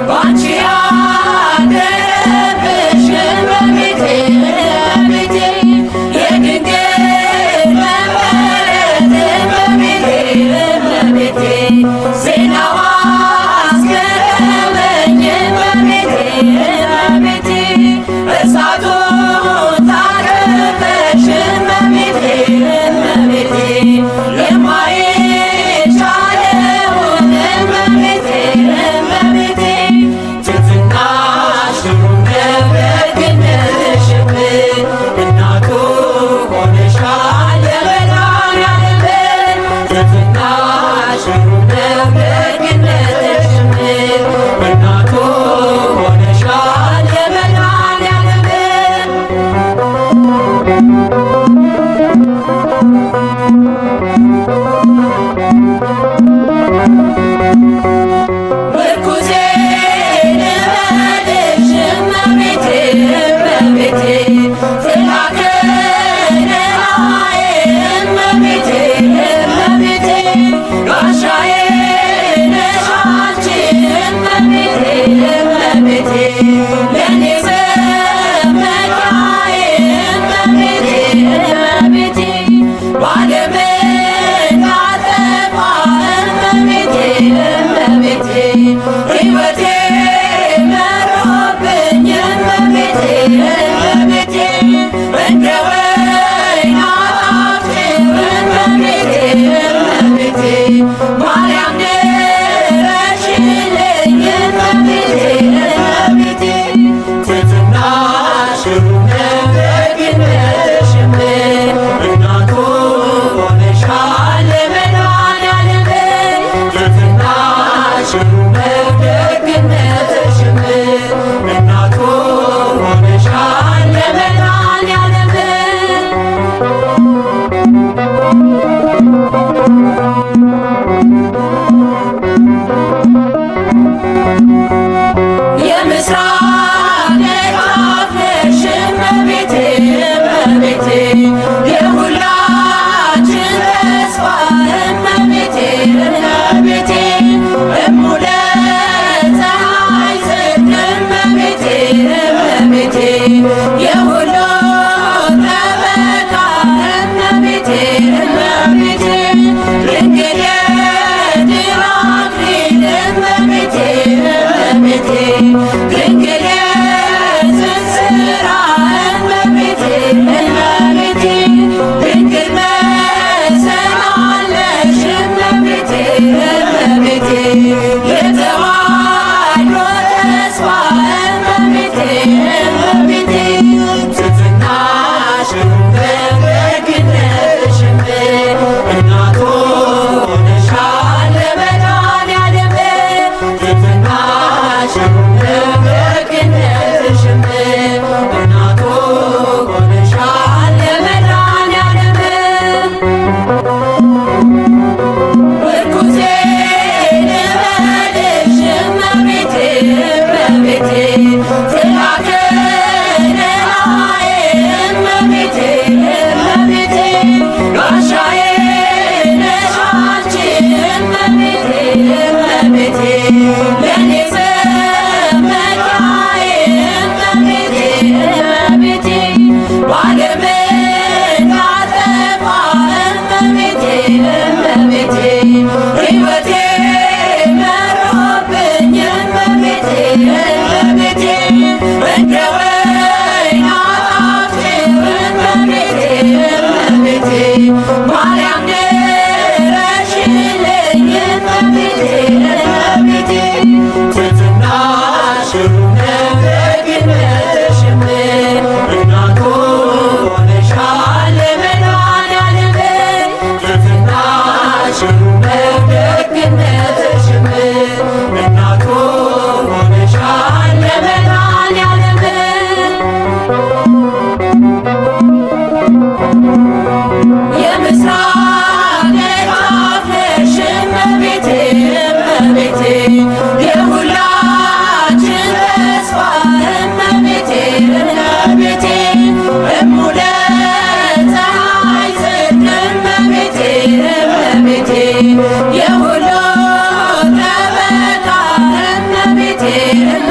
ባንቺ ያደረብሽ እመቤቴ እመቤቴ የድንግል መመረት እመቤቴ እመቤቴ ዜናዋ አስገረመኝ እመቤቴ እመቤቴ እሳቱ ታረፈሽ እመቤቴ እመቤቴ የማይቻለውን እመቤቴ እመቤቴ ትሕትናሽ ግሩም ነው ደግነትሽም እናቱ ሆነሻል የመድኃኔዓለም ትሕትናሽ ግሩም ነው ደግነትሽም እናቱ ሆነሻል የመድኃኔዓለም ምርኩዜ ልበልሽ እመቤቴ እመቤቴ ጥላ ከለላዬ እመቤቴ እመቤቴ ጋሻዬ ነሽ አንቺ እመቤቴ እመቤቴ ለኔ መመኪያዬ እመቤቴ እመቤቴ ባለም እንዳጠፋ እመቤቴ እመቤቴ ሕይወቴ መሮብኝ እመቤቴ እመቤቴ እንደ ወይን አጣፍጭው እመቤቴ እመቤቴ ማርያም ድረሽልኝ እመቤቴ እመቤቴ ትሕትናሽ ግሩም ነው ደግነትሽም እናቱ ሆነሻል የመድኃኔዓለም ትሕትናሽ ግሩም ነው ደግነትሽም እናቱ ሆነሻል የመድኃኔዓለም የምስራቅ ደጃፍ ነሽ እመቤቴ እመቤቴ የሁላችን ተስፋ እመቤቴ እመቤቴ እሙለ ፀሐይ ጽድቅ እመቤቴ እመቤቴ የሁሉ ጠበቃ እመቤቴ እመቤቴ ድንግል የድል አክሊል እመቤቴ እመቤቴ ድንግል የጽንስራ እመቤቴ እመቤቴ ድንግል መሰናለሽ እመቤቴ እመቤቴ የተዋሕዶ ተስፋ እመቤቴ እመቤቴ ትሕትናሽ ግሩም ነው ደግነትሽም እናቱ ሆነሻል የመድኃኔዓለም ትሕትናሽ ግሩም ነው ደግነትሽም እናቱ ሆነሻል የመድኃኔዓለም ምርኩዜ ልበልሽ እመቤቴ እመቤቴ ጥላ ከለላዬ እመቤቴ እመቤቴ ጋሻዬ ነሽ አንቺ እመቤቴ እመቤቴ ለኔ መመኪያዬ እመቤቴ እመቤቴ ባለም እንዳጠፋ እመቤቴ እመቤቴ ሕይወቴ መሮብኝ እመቤቴ እመቤቴ እንደ ወይን አጣፍጭው እመቤቴ እመቤቴ ማርያም ድረሽልኝ እመቤቴ እመቤቴ ትሕትናሽ ግሩም ነው ደግነትሽም እናቱ ሆነሻል የመድኃኔዓለም ትሕትናሽ ግሩም ነው ደግነትሽም እናቱ ሆነሻል የመድኃኔዓለም የምስራቅ ደጃፍ ነሽ እመቤቴ እመቤቴ የሁላችን ተስፋ እመቤቴ እመቤቴ እሙለ ፀሐይ ጽድቅ እመቤቴ እመቤቴ የሁሉ ጠበቃ እመቤቴ እግዚአብሔር